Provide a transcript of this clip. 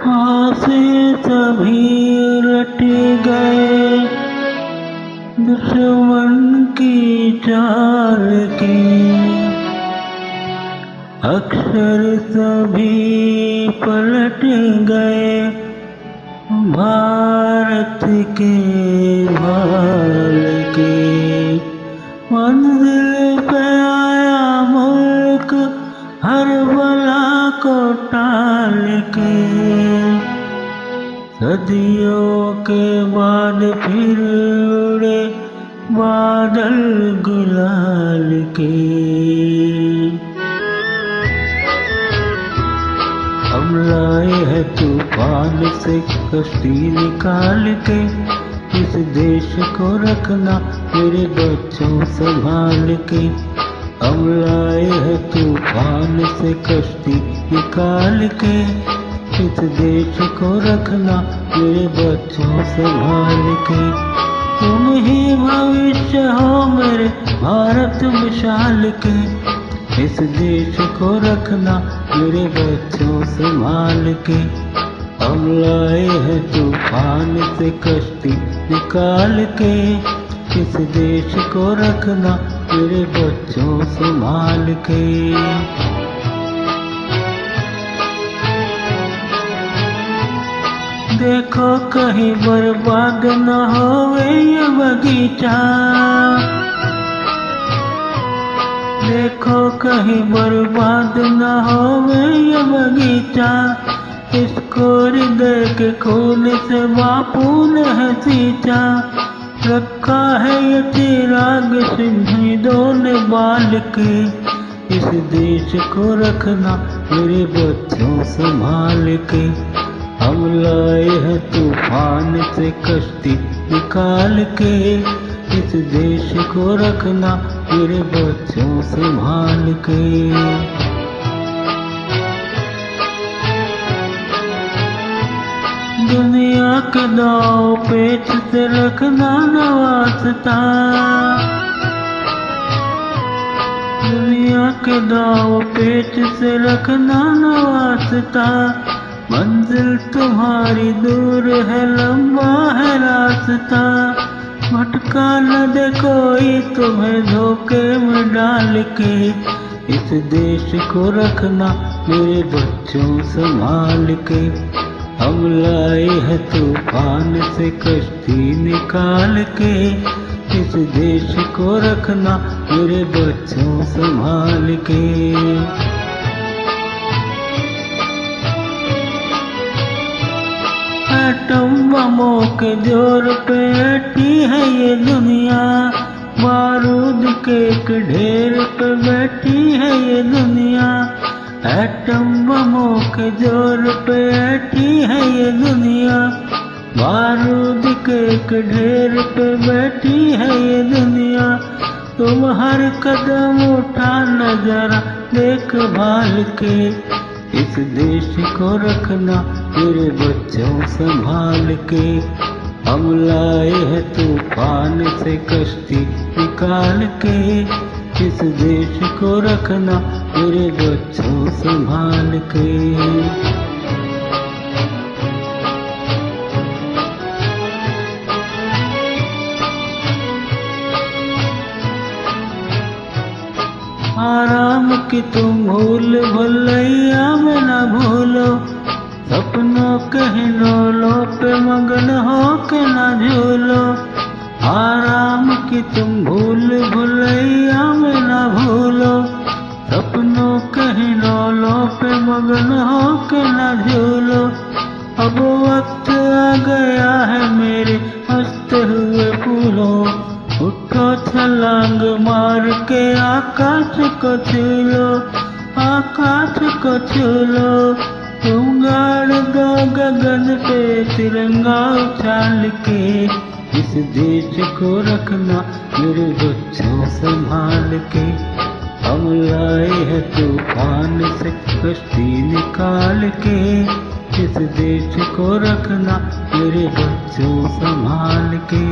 आसे सभी रट गए दुश्मन की चाल के, अक्षर सभी पलट गए भारत के भाल के। मंजिल पे आया मुल्क हर बला को टाल के, सदियों के बाद फिर उड़े बादल गुलाल के। हम लाए हैं तूफान से कश्ती निकाल के, इस देश को रखना मेरे बच्चों संभाल के। हम लाए हैं तूफान से कश्ती निकाल के, इस देश को रखना मेरे बच्चों संभाल के। तुम ही भविष्य हो मेरे भारत विशाल के, इस देश को रखना मेरे बच्चों संभाल के। हम लाए हैं तूफान से कश्ती निकाल के, इस देश को रखना मेरे बच्चों संभाल के। देखो कहीं बर्बाद न होवे ये बगीचा, देखो कहीं बर्बाद न होवे ये बगीचा। इसको हृदय के खून से बापू ने है सींचा, रखा है ये चिराग शहीदों ने बाल के। इस देश को रखना मेरे बच्चों संभाल के। हम लाए हैं तूफान से कश्ती निकाल के, इस देश को रखना मेरे बच्चों संभाल के। दुनिया के दाव पेच से रखना न वास्ता, दुनिया के दाव पेच से रखना न वास्ता। मंजिल तुम्हारी दूर है लंबा है रास्ता, भटका न दे कोई तुम्हें धोखे में डाल के। इस देश को रखना मेरे बच्चों संभाल के। हम लाए हैं तूफान से कश्ती निकाल के, इस देश को रखना मेरे बच्चों संभाल के। एटम बमों के जोर पे बैठी है ये दुनिया, बारूद के एक ढेर पे बैठी है ये दुनिया। एटम बमों के जोर पे बैठी है ये दुनिया, बारूद के एक ढेर पे बैठी है ये दुनिया। तुम हर कदम उठाना जरा देखभाल के, इस देश को रखना मेरे बच्चों संभाल के। हम लाए हैं तूफान से कश्ती निकाल के, इस देश को रखना मेरे बच्चों संभाल के। आराम की तुम भूल भुलैया में न भूलो, सपनों के हिलोलों पे मगन हो के न झूलो। आराम की तुम भूल भुलैया में न भूलो, सपनों के हिलोलों पे मगन हो के न झूलो। अब वक्त आ गया है मेरे हंसते हुए फूलों, उठो छलांग मार के आकाश को छू लो, आकाश को छू लो। तुम गाड़ दो गगन पे तिरंगा उछाल के, इस देश को रखना मेरे बच्चों संभाल के। हम लाए हैं तूफान से कश्ती निकाल के, इस देश को रखना मेरे बच्चों संभाल के।